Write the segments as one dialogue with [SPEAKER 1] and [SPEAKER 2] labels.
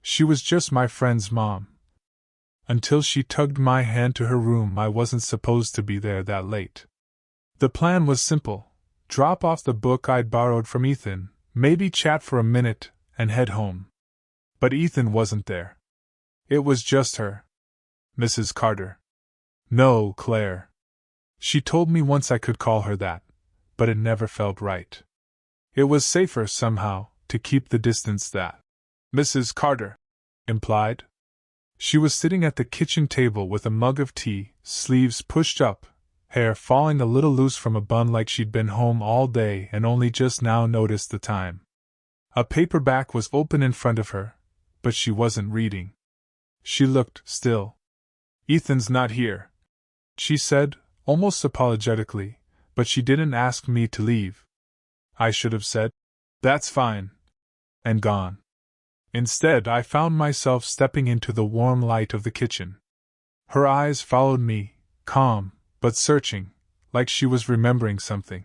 [SPEAKER 1] She was just my friend's mom. Until she tugged my hand to her room, I wasn't supposed to be there that late. The plan was simple: drop off the book I'd borrowed from Ethan, maybe chat for a minute, and head home. But Ethan wasn't there. It was just her. Mrs. Carter. No, Claire. She told me once I could call her that, but it never felt right. It was safer, somehow, to keep the distance that Mrs. Carter implied. She was sitting at the kitchen table with a mug of tea, sleeves pushed up, hair falling a little loose from a bun, like she'd been home all day and only just now noticed the time. A paperback was open in front of her, but she wasn't reading. She looked still. "Ethan's not here," she said, almost apologetically, but she didn't ask me to leave. I should have said, "That's fine," and gone. Instead, I found myself stepping into the warm light of the kitchen. Her eyes followed me, calm, but searching, like she was remembering something.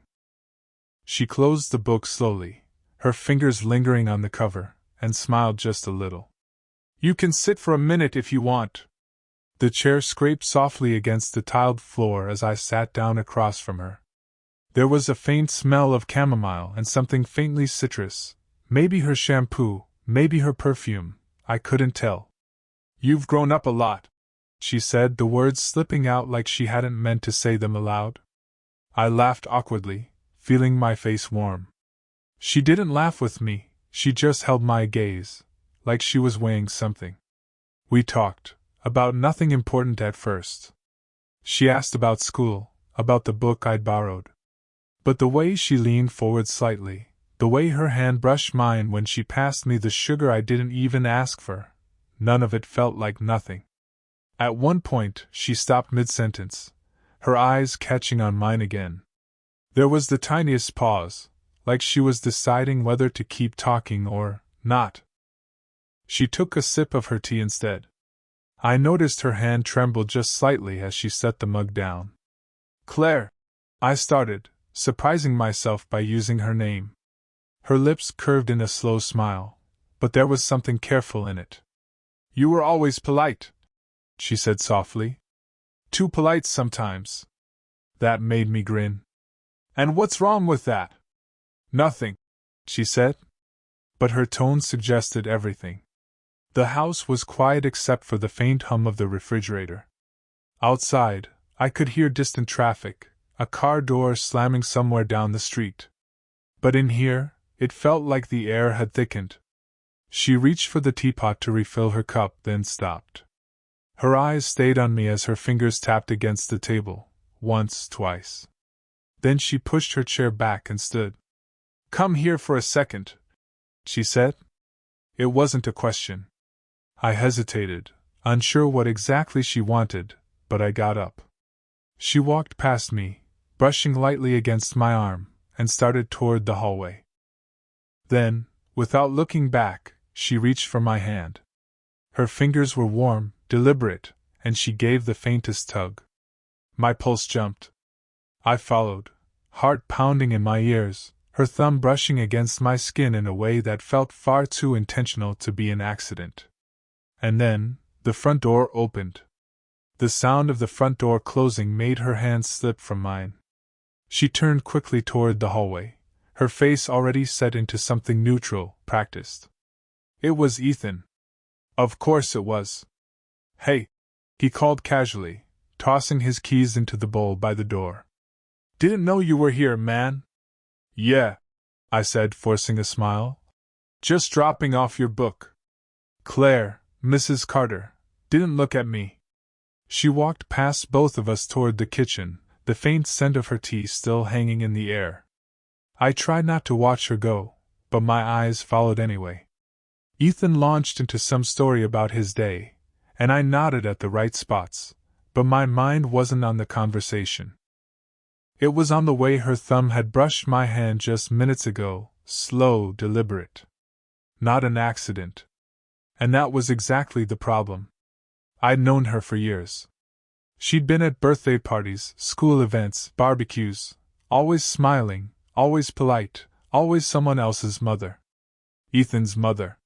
[SPEAKER 1] She closed the book slowly, her fingers lingering on the cover, and smiled just a little. "You can sit for a minute if you want." The chair scraped softly against the tiled floor as I sat down across from her. There was a faint smell of chamomile and something faintly citrus, maybe her shampoo, maybe her perfume, I couldn't tell. "You've grown up a lot," she said, the words slipping out like she hadn't meant to say them aloud. I laughed awkwardly, feeling my face warm. She didn't laugh with me, she just held my gaze, like she was weighing something. We talked about nothing important at first. She asked about school, about the book I'd borrowed. But the way she leaned forward slightly, the way her hand brushed mine when she passed me the sugar I didn't even ask for, none of it felt like nothing. At one point, she stopped mid-sentence, her eyes catching on mine again. There was the tiniest pause, like she was deciding whether to keep talking or not. She took a sip of her tea instead. I noticed her hand tremble just slightly as she set the mug down. "Claire," I started, surprising myself by using her name. Her lips curved in a slow smile, but there was something careful in it. "You were always polite," she said softly. "Too polite sometimes." That made me grin. "And what's wrong with that?" "Nothing," she said. But her tone suggested everything. The house was quiet except for the faint hum of the refrigerator. Outside, I could hear distant traffic, a car door slamming somewhere down the street. But in here, it felt like the air had thickened. She reached for the teapot to refill her cup, then stopped. Her eyes stayed on me as her fingers tapped against the table, once, twice. Then she pushed her chair back and stood. "Come here for a second," she said. It wasn't a question. I hesitated, unsure what exactly she wanted, but I got up. She walked past me, brushing lightly against my arm, and started toward the hallway. Then, without looking back, she reached for my hand. Her fingers were warm, deliberate, and she gave the faintest tug. My pulse jumped. I followed, heart pounding in my ears, her thumb brushing against my skin in a way that felt far too intentional to be an accident. And then, the front door opened. The sound of the front door closing made her hand slip from mine. She turned quickly toward the hallway, her face already set into something neutral, practiced. It was Ethan. Of course it was. "Hey," he called casually, tossing his keys into the bowl by the door. "Didn't know you were here, man." "Yeah," I said, forcing a smile. "Just dropping off your book." Claire, Mrs. Carter, didn't look at me. She walked past both of us toward the kitchen, the faint scent of her tea still hanging in the air. I tried not to watch her go, but my eyes followed anyway. Ethan launched into some story about his day, and I nodded at the right spots, but my mind wasn't on the conversation. It was on the way her thumb had brushed my hand just minutes ago, slow, deliberate. Not an accident. And that was exactly the problem. I'd known her for years. She'd been at birthday parties, school events, barbecues, always smiling, always polite, always someone else's mother. Ethan's mother.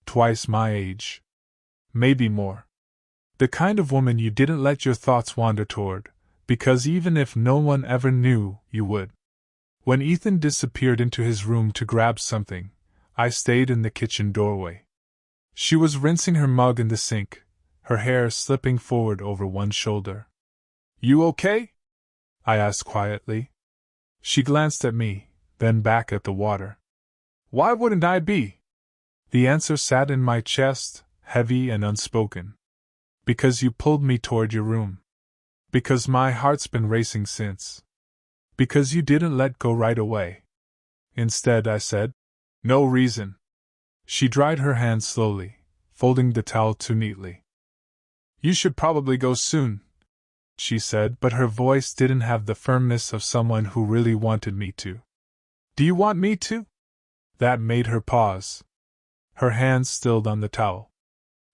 [SPEAKER 1] twice my age. Maybe more. The kind of woman you didn't let your thoughts wander toward, because even if no one ever knew, you would. When Ethan disappeared into his room to grab something, I stayed in the kitchen doorway. She was rinsing her mug in the sink, her hair slipping forward over one shoulder. "You okay?" I asked quietly. She glanced at me, then back at the water. "Why wouldn't I be?" The answer sat in my chest, heavy and unspoken. "Because you pulled me toward your room. Because my heart's been racing since. Because you didn't let go right away." Instead, I said, "No reason." She dried her hands slowly, folding the towel too neatly. "You should probably go soon," she said, but her voice didn't have the firmness of someone who really wanted me to. "Do you want me to?" That made her pause. Her hands stilled on the towel.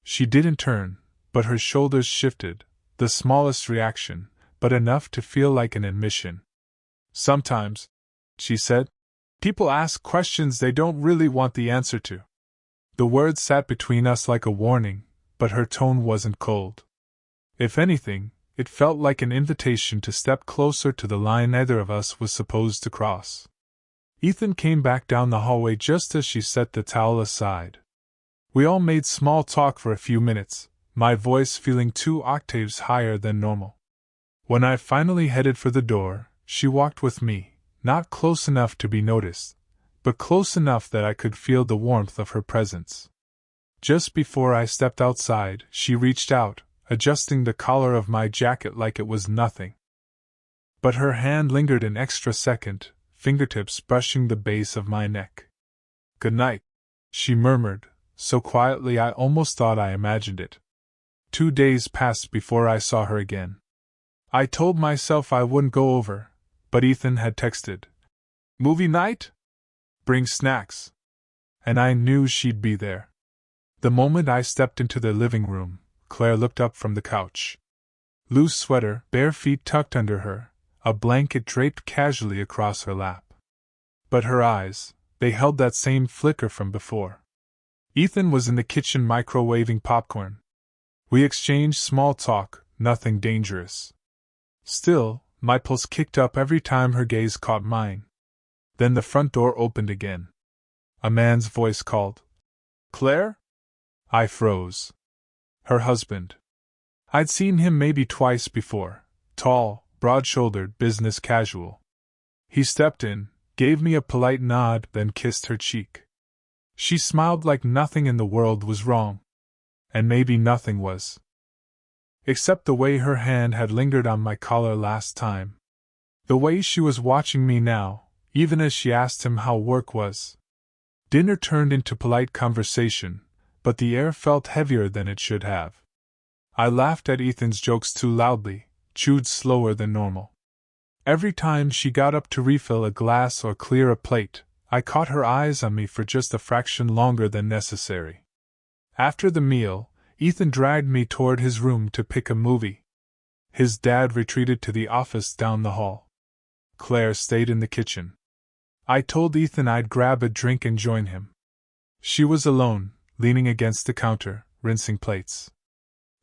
[SPEAKER 1] She didn't turn, but her shoulders shifted, the smallest reaction, but enough to feel like an admission. "Sometimes," she said, "people ask questions they don't really want the answer to." The words sat between us like a warning, but her tone wasn't cold. If anything, it felt like an invitation to step closer to the line neither of us was supposed to cross. Ethan came back down the hallway just as she set the towel aside. We all made small talk for a few minutes, my voice feeling 2 octaves higher than normal. When I finally headed for the door, she walked with me, not close enough to be noticed, but close enough that I could feel the warmth of her presence. Just before I stepped outside, she reached out, adjusting the collar of my jacket like it was nothing. But her hand lingered an extra second, fingertips brushing the base of my neck. "Good night," she murmured, so quietly I almost thought I imagined it. 2 days passed before I saw her again. I told myself I wouldn't go over, but Ethan had texted, "Movie night? Bring snacks." And I knew she'd be there. The moment I stepped into the living room, Claire looked up from the couch. Loose sweater, bare feet tucked under her, a blanket draped casually across her lap. But her eyes, they held that same flicker from before. Ethan was in the kitchen microwaving popcorn. We exchanged small talk, nothing dangerous. Still, my pulse kicked up every time her gaze caught mine. Then the front door opened again. A man's voice called, "Claire?" I froze. Her husband. I'd seen him maybe twice before, tall, broad-shouldered, business casual. He stepped in, gave me a polite nod, then kissed her cheek. She smiled like nothing in the world was wrong. And maybe nothing was. Except the way her hand had lingered on my collar last time. The way she was watching me now, even as she asked him how work was. Dinner turned into polite conversation, but the air felt heavier than it should have. I laughed at Ethan's jokes too loudly, chewed slower than normal. Every time she got up to refill a glass or clear a plate, I caught her eyes on me for just a fraction longer than necessary. After the meal, Ethan dragged me toward his room to pick a movie. His dad retreated to the office down the hall. Claire stayed in the kitchen. I told Ethan I'd grab a drink and join him. She was alone, leaning against the counter, rinsing plates.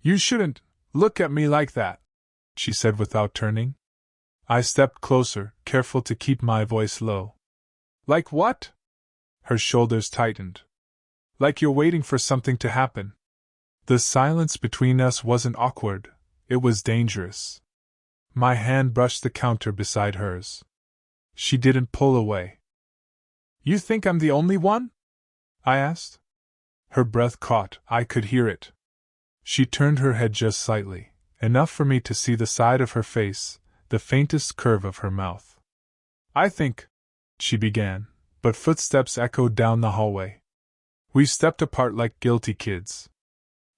[SPEAKER 1] "You shouldn't look at me like that," she said without turning. I stepped closer, careful to keep my voice low. "Like what?" Her shoulders tightened. "Like you're waiting for something to happen." The silence between us wasn't awkward, it was dangerous. My hand brushed the counter beside hers. She didn't pull away. "You think I'm the only one?" I asked. Her breath caught, I could hear it. She turned her head just slightly, enough for me to see the side of her face, the faintest curve of her mouth. "I think," she began, but footsteps echoed down the hallway. We stepped apart like guilty kids.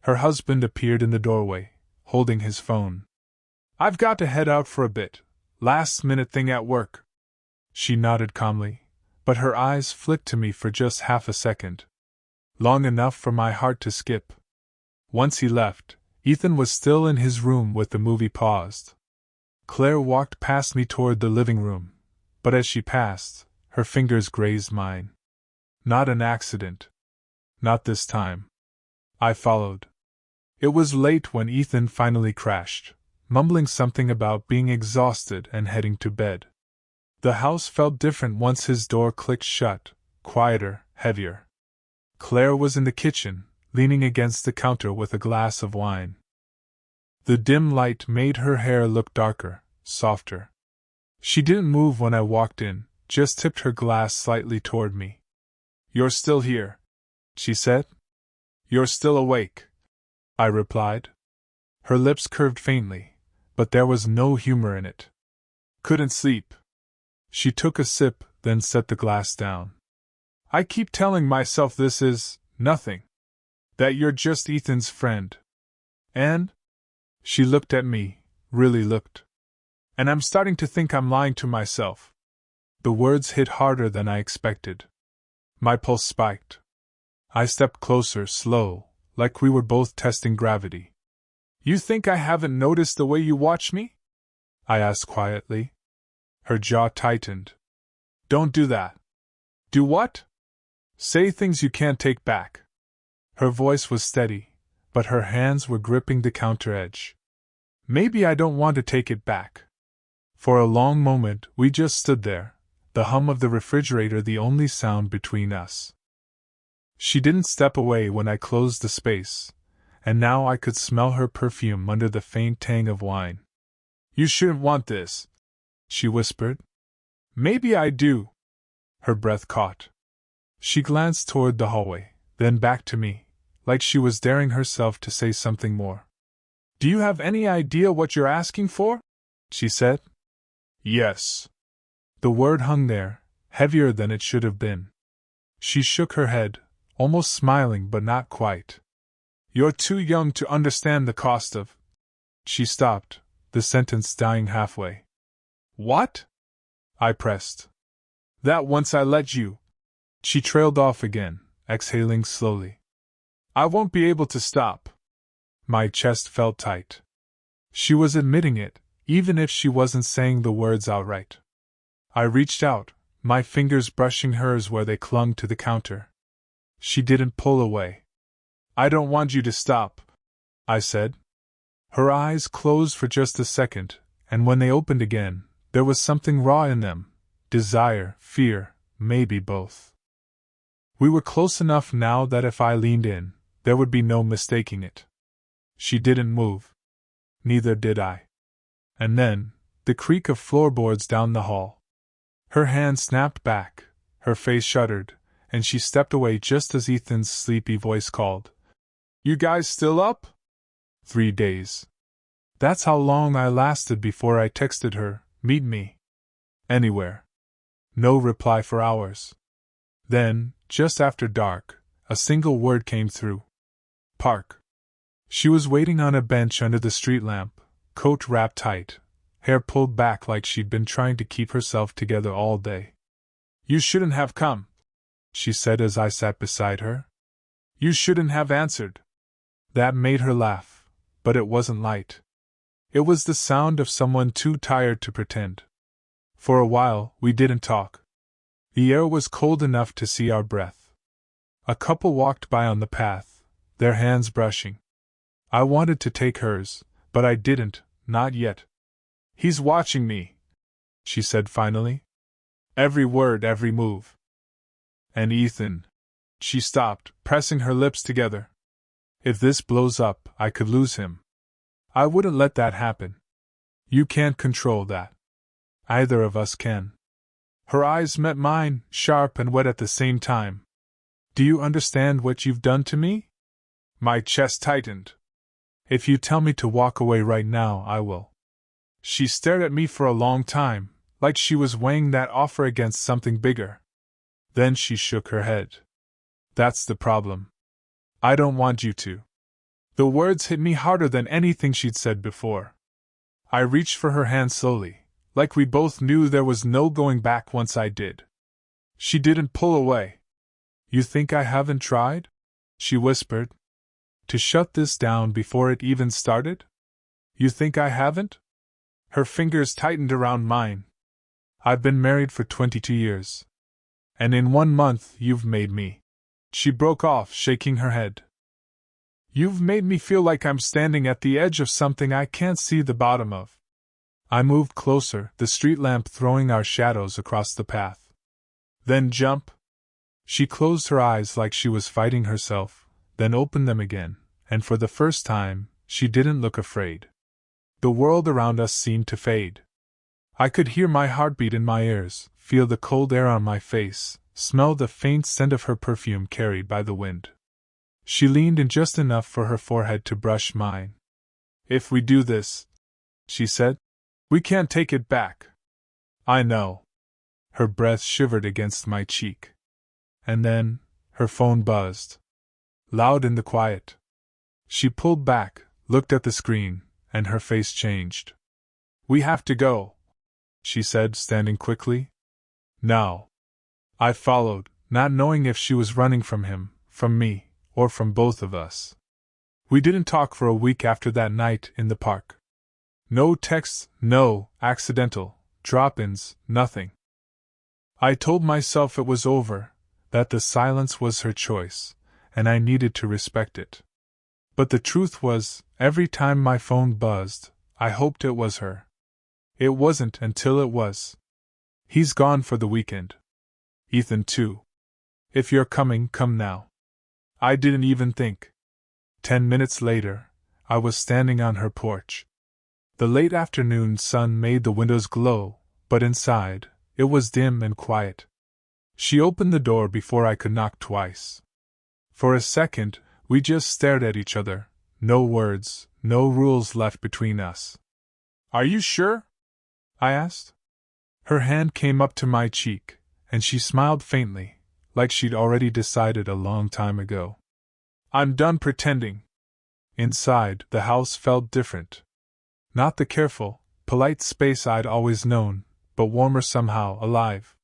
[SPEAKER 1] Her husband appeared in the doorway, holding his phone. "I've got to head out for a bit. Last-minute thing at work." She nodded calmly, but her eyes flicked to me for just half a second. Long enough for my heart to skip. Once he left, Ethan was still in his room with the movie paused. Claire walked past me toward the living room, but as she passed, her fingers grazed mine. Not an accident. Not this time. I followed. It was late when Ethan finally crashed, mumbling something about being exhausted and heading to bed. The house felt different once his door clicked shut, quieter, heavier. Claire was in the kitchen, leaning against the counter with a glass of wine. The dim light made her hair look darker, softer. She didn't move when I walked in, just tipped her glass slightly toward me. "You're still here," she said. "You're still awake," I replied. Her lips curved faintly, but there was no humor in it. "Couldn't sleep." She took a sip, then set the glass down. "I keep telling myself this is nothing. That you're just Ethan's friend. And?" She looked at me, really looked. "And I'm starting to think I'm lying to myself." The words hit harder than I expected. My pulse spiked. I stepped closer, slow, like we were both testing gravity. "You think I haven't noticed the way you watch me?" I asked quietly. Her jaw tightened. "Don't do that." "Do what?" "Say things you can't take back." Her voice was steady, but her hands were gripping the counter edge. "Maybe I don't want to take it back." For a long moment we just stood there, the hum of the refrigerator the only sound between us. She didn't step away when I closed the space, and now I could smell her perfume under the faint tang of wine. "You shouldn't want this," she whispered. "Maybe I do." Her breath caught. She glanced toward the hallway, then back to me, like she was daring herself to say something more. "Do you have any idea what you're asking for?" she said. "Yes." The word hung there, heavier than it should have been. She shook her head, almost smiling but not quite. "You're too young to understand the cost of—" She stopped, the sentence dying halfway. "What?" I pressed. "That once I let you—" She trailed off again, exhaling slowly. "I won't be able to stop." My chest felt tight. She was admitting it, even if she wasn't saying the words outright. I reached out, my fingers brushing hers where they clung to the counter. She didn't pull away. "I don't want you to stop," I said. Her eyes closed for just a second, and when they opened again, there was something raw in them. Desire, fear, maybe both. We were close enough now that if I leaned in, there would be no mistaking it. She didn't move. Neither did I. And then, the creak of floorboards down the hall. Her hand snapped back, her face shuddered, and she stepped away just as Ethan's sleepy voice called. "You guys still up?" 3 days. That's how long I lasted before I texted her, "Meet me anywhere." No reply for hours. Then, just after dark, a single word came through. "Park." She was waiting on a bench under the street lamp, coat wrapped tight, hair pulled back like she'd been trying to keep herself together all day. "You shouldn't have come," she said as I sat beside her. "You shouldn't have answered." That made her laugh, but it wasn't light. It was the sound of someone too tired to pretend. For a while, we didn't talk. The air was cold enough to see our breath. A couple walked by on the path, their hands brushing. I wanted to take hers, but I didn't, not yet. "He's watching me," she said finally. "Every word, every move." "And Ethan." She stopped, pressing her lips together. "If this blows up, I could lose him. I wouldn't let that happen. You can't control that. Either of us can." Her eyes met mine, sharp and wet at the same time. "Do you understand what you've done to me?" My chest tightened. "If you tell me to walk away right now, I will." She stared at me for a long time, like she was weighing that offer against something bigger. Then she shook her head. "That's the problem. I don't want you to." The words hit me harder than anything she'd said before. I reached for her hand slowly, like we both knew there was no going back once I did. She didn't pull away. "You think I haven't tried?" she whispered. "To shut this down before it even started? You think I haven't?" Her fingers tightened around mine. "I've been married for 22 years. And in 1 month you've made me." She broke off, shaking her head. You've made me feel like I'm standing at the edge of something I can't see the bottom of. I moved closer, the street lamp throwing our shadows across the path. Then jump? She closed her eyes like she was fighting herself, then opened them again, and for the first time, she didn't look afraid. The world around us seemed to fade. I could hear my heartbeat in my ears, feel the cold air on my face, smell the faint scent of her perfume carried by the wind. She leaned in just enough for her forehead to brush mine. If we do this, she said, we can't take it back. I know. Her breath shivered against my cheek. And then, her phone buzzed. Loud in the quiet. She pulled back, looked at the screen, and her face changed. We have to go, she said, standing quickly. Now. I followed, not knowing if she was running from him, from me, or from both of us. We didn't talk for a week after that night in the park. No texts, no accidental drop-ins, nothing. I told myself it was over, that the silence was her choice, and I needed to respect it. But the truth was, every time my phone buzzed, I hoped it was her. It wasn't until it was. He's gone for the weekend. Ethan too. If you're coming, come now. I didn't even think. 10 minutes later, I was standing on her porch. The late afternoon sun made the windows glow, but inside, it was dim and quiet. She opened the door before I could knock twice. For a second, we just stared at each other, no words, no rules left between us. Are you sure? I asked. Her hand came up to my cheek, and she smiled faintly, like she'd already decided a long time ago. I'm done pretending. Inside, the house felt different. Not the careful, polite space I'd always known, but warmer somehow, alive.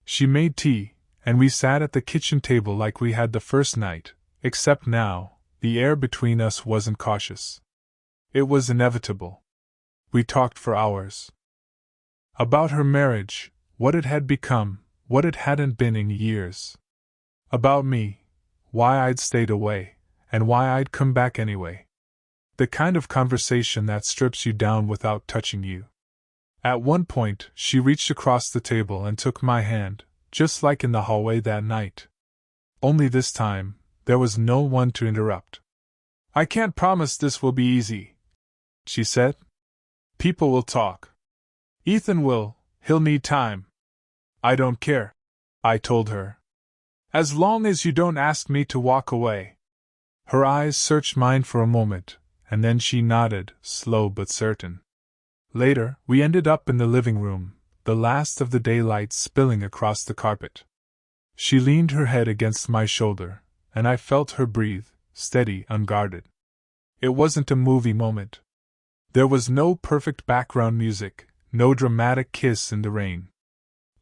[SPEAKER 1] She made tea, and we sat at the kitchen table like we had the first night, except now, the air between us wasn't cautious. It was inevitable. We talked for hours. About her marriage, what it had become, what it hadn't been in years. About me, why I'd stayed away, and why I'd come back anyway. The kind of conversation that strips you down without touching you. At one point, she reached across the table and took my hand, just like in the hallway that night. Only this time, there was no one to interrupt. I can't promise this will be easy, she said. People will talk. Ethan will, he'll need time. I don't care, I told her. As long as you don't ask me to walk away. Her eyes searched mine for a moment, and then she nodded, slow but certain. Later, we ended up in the living room, the last of the daylight spilling across the carpet. She leaned her head against my shoulder, and I felt her breathe, steady, unguarded. It wasn't a movie moment. There was no perfect background music, no dramatic kiss in the rain.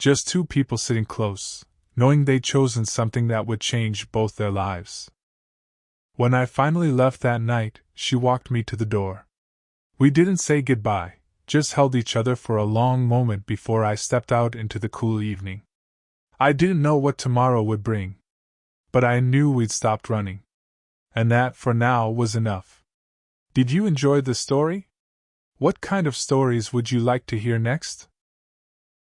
[SPEAKER 1] Just two people sitting close, knowing they'd chosen something that would change both their lives. When I finally left that night, she walked me to the door. We didn't say goodbye, just held each other for a long moment before I stepped out into the cool evening. I didn't know what tomorrow would bring. But I knew we'd stopped running. And that, for now, was enough. Did you enjoy the story? What kind of stories would you like to hear next?